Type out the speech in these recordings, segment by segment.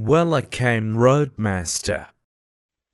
Welcome, Roadmaster.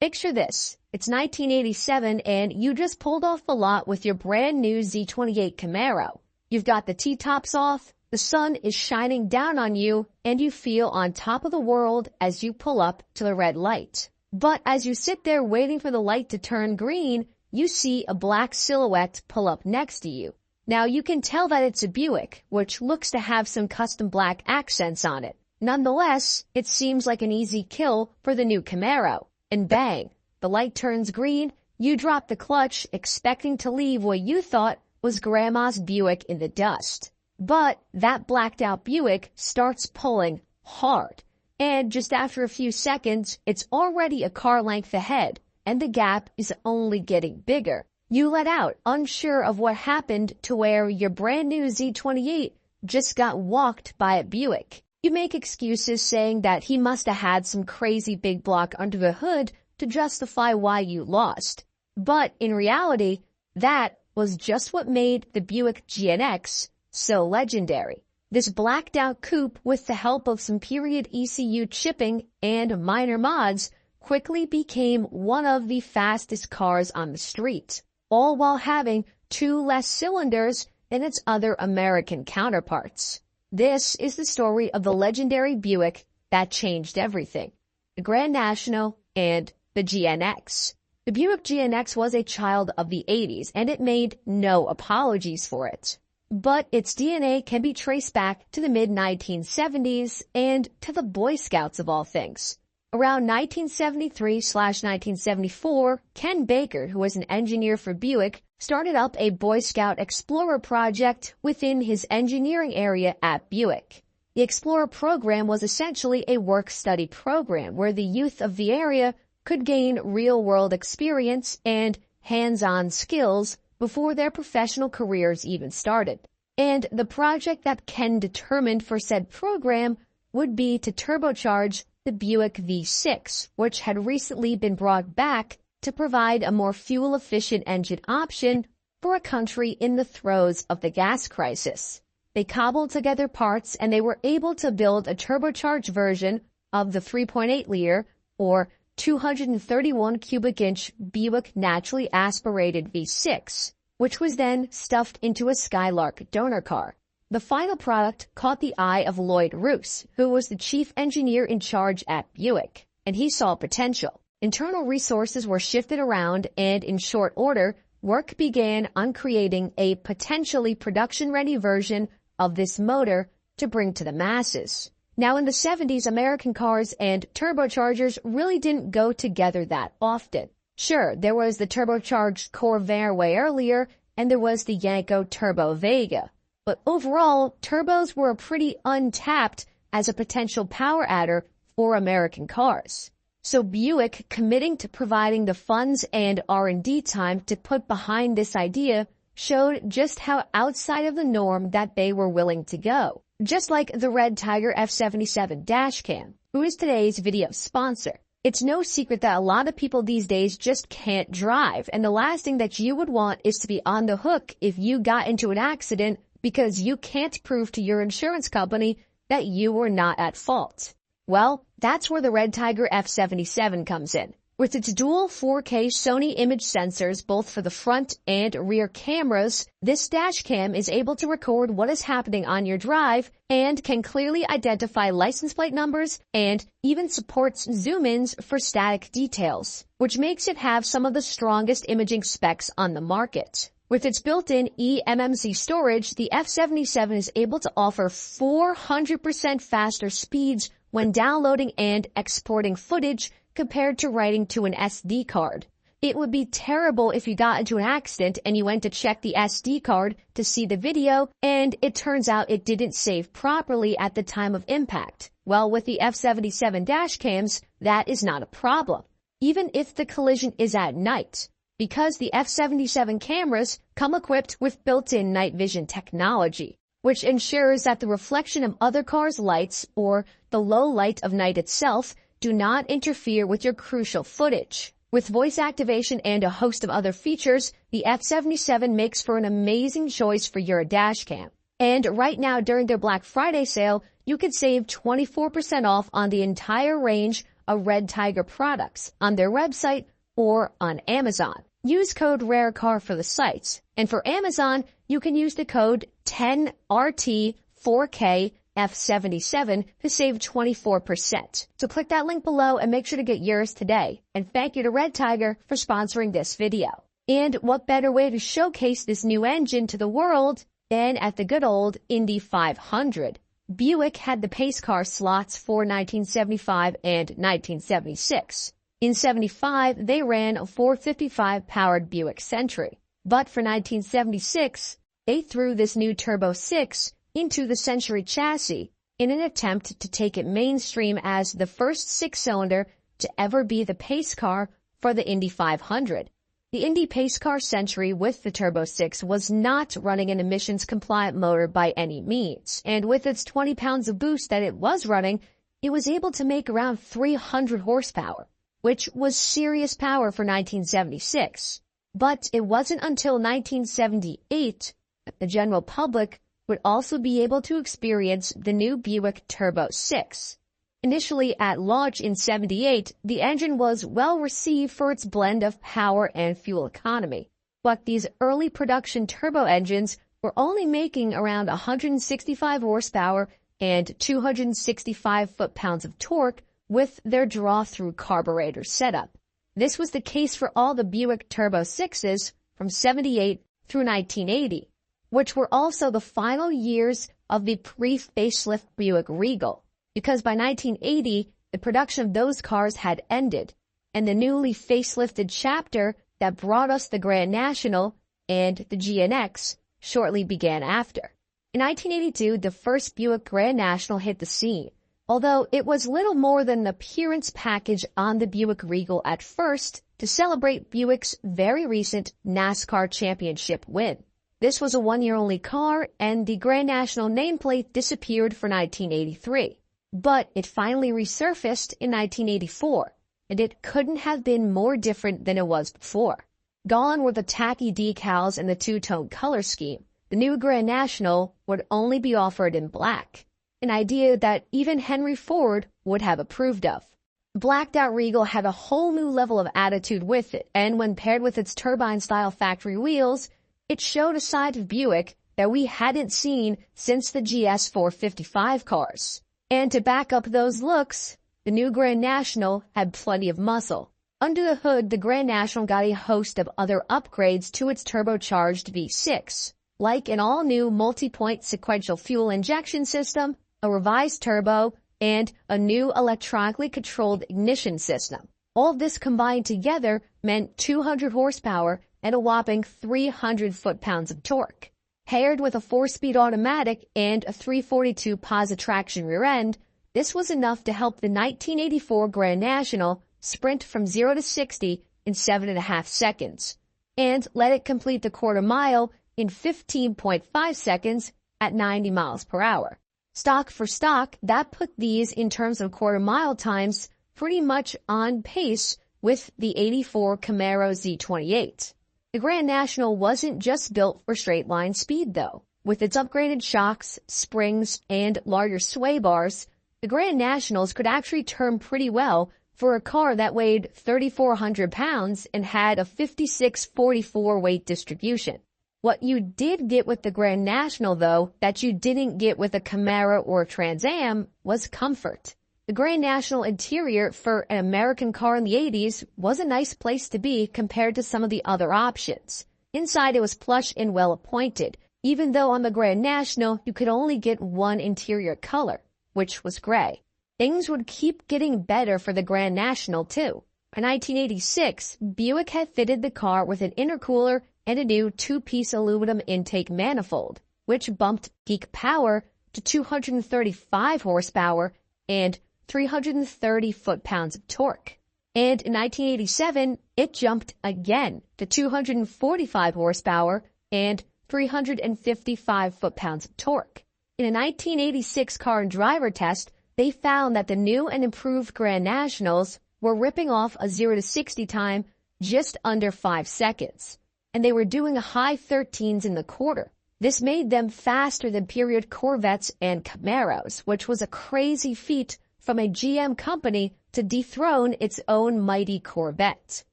Picture this. It's 1987 and you just pulled off the lot with your brand new Z28 Camaro. You've got the T-tops off, the sun is shining down on you, and you feel on top of the world as you pull up to the red light. But as you sit there waiting for the light to turn green, you see a black silhouette pull up next to you. Now you can tell that it's a Buick, which looks to have some custom black accents on it. Nonetheless, it seems like an easy kill for the new Camaro. And bang, the light turns green, you drop the clutch expecting to leave what you thought was Grandma's Buick in the dust. But that blacked out Buick starts pulling hard. And just after a few seconds, it's already a car length ahead, and the gap is only getting bigger. You let out, unsure of what happened to where your brand new Z28 just got walked by a Buick. You make excuses saying that he must have had some crazy big block under the hood to justify why you lost. But in reality, that was just what made the Buick GNX so legendary. This blacked out coupe, with the help of some period ECU chipping and minor mods, quickly became one of the fastest cars on the street, all while having 2 less cylinders than its other American counterparts. This is the story of the legendary Buick that changed everything, the Grand National and the GNX. The Buick GNX was a child of the 80s, and it made no apologies for it. But its DNA can be traced back to the mid-1970s and to the Boy Scouts of all things. Around 1973/1974, Ken Baker, who was an engineer for Buick, started up a Boy Scout Explorer project within his engineering area at Buick. The Explorer program was essentially a work-study program where the youth of the area could gain real-world experience and hands-on skills before their professional careers even started. And the project that Ken determined for said program would be to turbocharge the Buick V6, which had recently been brought back to provide a more fuel-efficient engine option for a country in the throes of the gas crisis. They cobbled together parts and they were able to build a turbocharged version of the 3.8-liter or 231 cubic inch Buick naturally aspirated V6, which was then stuffed into a Skylark donor car. The final product caught the eye of Lloyd Roos, who was the chief engineer in charge at Buick, and he saw potential. Internal resources were shifted around, and in short order, work began on creating a potentially production-ready version of this motor to bring to the masses. Now, in the 70s, American cars and turbochargers really didn't go together that often. Sure, there was the turbocharged Corvair way earlier, and there was the Yanko Turbo Vega. But overall, turbos were pretty untapped as a potential power adder for American cars. So Buick, committing to providing the funds and R&D time to put behind this idea, showed just how outside of the norm that they were willing to go. Just like the Red Tiger F77 dashcam, who is today's video sponsor. It's no secret that a lot of people these days just can't drive, and the last thing that you would want is to be on the hook if you got into an accident because you can't prove to your insurance company that you were not at fault. Well, that's where the Red Tiger F77 comes in. With its dual 4K Sony image sensors both for the front and rear cameras, this dashcam is able to record what is happening on your drive and can clearly identify license plate numbers and even supports zoom-ins for static details, which makes it have some of the strongest imaging specs on the market. With its built-in eMMC storage, the F77 is able to offer 400% faster speeds when downloading and exporting footage compared to writing to an SD card. It would be terrible if you got into an accident and you went to check the SD card to see the video and it turns out it didn't save properly at the time of impact. Well, with the F77 dashcams, that is not a problem, even if the collision is at night, because the F77 cameras come equipped with built-in night vision technology, which ensures that the reflection of other cars' lights or the low light of night itself do not interfere with your crucial footage. With voice activation and a host of other features, the F77 makes for an amazing choice for your dashcam. And right now during their Black Friday sale, you could save 24% off on the entire range of Red Tiger products on their website or on Amazon. Use code RARECAR for the sites. And for Amazon, you can use the code 10RT4KF77 to save 24%. So click that link below and make sure to get yours today. And thank you to Red Tiger for sponsoring this video. And what better way to showcase this new engine to the world than at the good old Indy 500. Buick had the pace car slots for 1975 and 1976. In 75, they ran a 455-powered Buick Century. But for 1976, they threw this new Turbo 6 into the Century chassis in an attempt to take it mainstream as the first six-cylinder to ever be the pace car for the Indy 500. The Indy pace car Century with the Turbo 6 was not running an emissions-compliant motor by any means, and with its 20 pounds of boost that it was running, it was able to make around 300 horsepower, which was serious power for 1976. But it wasn't until 1978 that the general public would also be able to experience the new Buick Turbo 6. Initially at launch in 78, the engine was well received for its blend of power and fuel economy. But these early production turbo engines were only making around 165 horsepower and 265 foot-pounds of torque with their draw-through carburetor setup. This was the case for all the Buick Turbo 6s from 78 through 1980, which were also the final years of the pre-facelift Buick Regal, because by 1980, the production of those cars had ended, and the newly facelifted chapter that brought us the Grand National and the GNX shortly began after. In 1982, the first Buick Grand National hit the scene, although it was little more than an appearance package on the Buick Regal at first to celebrate Buick's very recent NASCAR championship win. This was a one-year-only car, and the Grand National nameplate disappeared for 1983. But it finally resurfaced in 1984, and it couldn't have been more different than it was before. Gone were the tacky decals and the two-tone color scheme. The new Grand National would only be offered in black, an idea that even Henry Ford would have approved of. The blacked-out Regal had a whole new level of attitude with it, and when paired with its turbine-style factory wheels, it showed a side of Buick that we hadn't seen since the GS 455 cars. And to back up those looks, the new Grand National had plenty of muscle. Under the hood, the Grand National got a host of other upgrades to its turbocharged V6, like an all-new multi-point sequential fuel injection system, a revised turbo, and a new electronically controlled ignition system. All of this combined together meant 200 horsepower and a whopping 300 foot-pounds of torque. Paired with a 4-speed automatic and a 342 posi-traction rear end, this was enough to help the 1984 Grand National sprint from 0 to 60 in 7.5 seconds, and let it complete the quarter mile in 15.5 seconds at 90 miles per hour. Stock for stock, that put these in terms of quarter mile times pretty much on pace with the 84 Camaro Z28. The Grand National wasn't just built for straight-line speed, though. With its upgraded shocks, springs, and larger sway bars, the Grand Nationals could actually turn pretty well for a car that weighed 3,400 pounds and had a 56-44 weight distribution. What you did get with the Grand National, though, that you didn't get with a Camaro or a Trans Am, was comfort. The Grand National interior for an American car in the 80s was a nice place to be compared to some of the other options. Inside it was plush and well appointed, even though on the Grand National you could only get one interior color, which was gray. Things would keep getting better for the Grand National too. In 1986, Buick had fitted the car with an intercooler and a new two-piece aluminum intake manifold, which bumped peak power to 235 horsepower and 330 foot-pounds of torque. And in 1987, it jumped again to 245 horsepower and 355 foot-pounds of torque. In a 1986 car and driver test, they found that the new and improved Grand Nationals were ripping off a 0 to 60 time just under 5 seconds, and they were doing a high 13s in the quarter. This made them faster than period Corvettes and Camaros, which was a crazy feat from a GM company to dethrone its own mighty Corvette.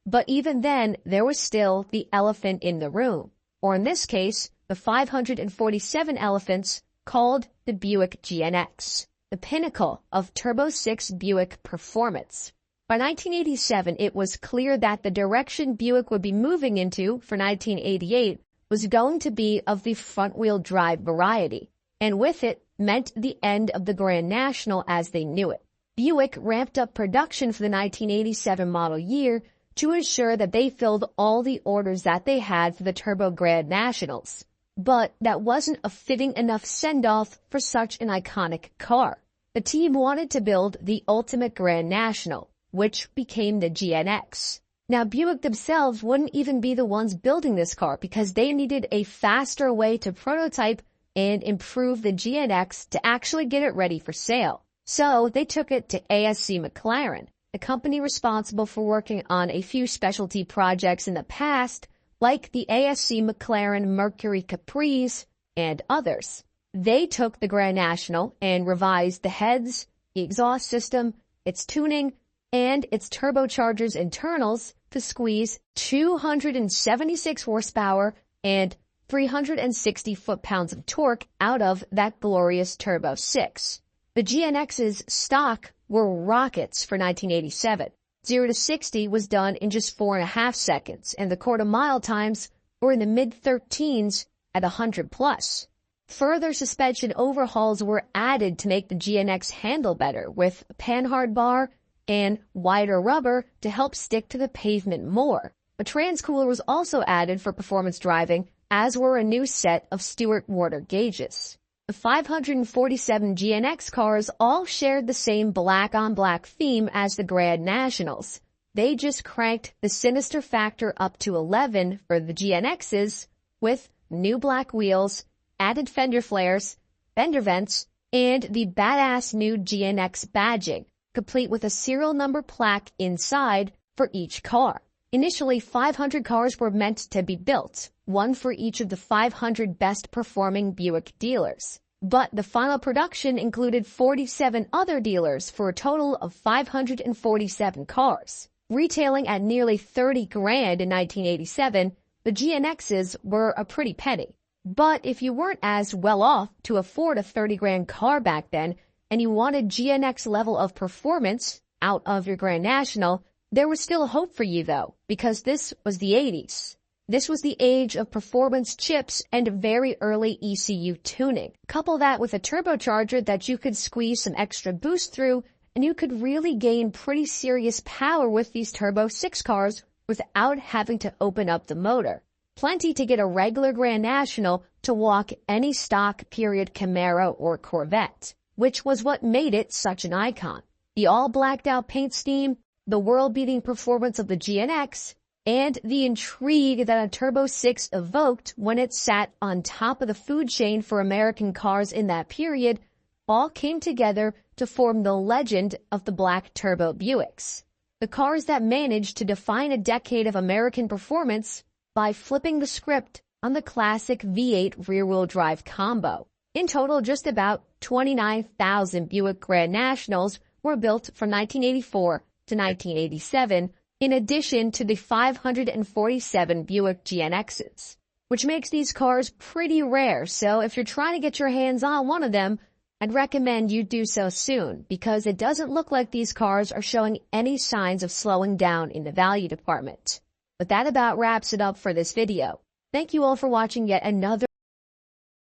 But even then, there was still the elephant in the room, or in this case, the 547 elephants called the Buick GNX, the pinnacle of Turbo 6 Buick performance. By 1987, it was clear that the direction Buick would be moving into for 1988 was going to be of the front-wheel drive variety, and with it meant the end of the Grand National as they knew it. Buick ramped up production for the 1987 model year to ensure that they filled all the orders that they had for the Turbo Grand Nationals. But that wasn't a fitting enough send-off for such an iconic car. The team wanted to build the ultimate Grand National, which became the GNX. Now, Buick themselves wouldn't even be the ones building this car because they needed a faster way to prototype and improve the GNX to actually get it ready for sale. So they took it to ASC McLaren, the company responsible for working on a few specialty projects in the past, like the ASC McLaren Mercury Caprice and others. They took the Grand National and revised the heads, the exhaust system, its tuning, and its turbocharger's internals to squeeze 276 horsepower and 360 foot-pounds of torque out of that glorious Turbo 6. The GNX's stock were rockets for 1987. 0 to 60 was done in just 4.5 seconds, and the quarter-mile times were in the mid-13s at 100 plus. Further suspension overhauls were added to make the GNX handle better, with a panhard bar and wider rubber to help stick to the pavement more. A transcooler was also added for performance driving, as were a new set of Stewart water gauges. The 547 GNX cars all shared the same black-on-black theme as the Grand Nationals. They just cranked the sinister factor up to 11 for the GNXs, with new black wheels, added fender flares, fender vents, and the badass new GNX badging, complete with a serial number plaque inside for each car. Initially, 500 cars were meant to be built, one for each of the 500 best-performing Buick dealers. But the final production included 47 other dealers for a total of 547 cars. Retailing at nearly $30,000 in 1987, the GNXs were a pretty penny. But if you weren't as well off to afford a $30,000 car back then, and you wanted GNX level of performance out of your Grand National, there was still hope for you though, because this was the 80s. This was the age of performance chips and very early ECU tuning. Couple that with a turbocharger that you could squeeze some extra boost through, and you could really gain pretty serious power with these Turbo 6 cars without having to open up the motor. Plenty to get a regular Grand National to walk any stock period Camaro or Corvette, which was what made it such an icon. The all blacked out paint scheme, the world-beating performance of the GNX, and the intrigue that a Turbo 6 evoked when it sat on top of the food chain for American cars in that period all came together to form the legend of the black Turbo Buicks. The cars that managed to define a decade of American performance by flipping the script on the classic V8 rear-wheel drive combo. In total, just about 29,000 Buick Grand Nationals were built from 1984 to 1987, in addition to the 547 Buick GNXs, which makes these cars pretty rare. So if you're trying to get your hands on one of them, I'd recommend you do so soon, because it doesn't look like these cars are showing any signs of slowing down in the value department. But that about wraps it up for this video. Thank you all for watching yet another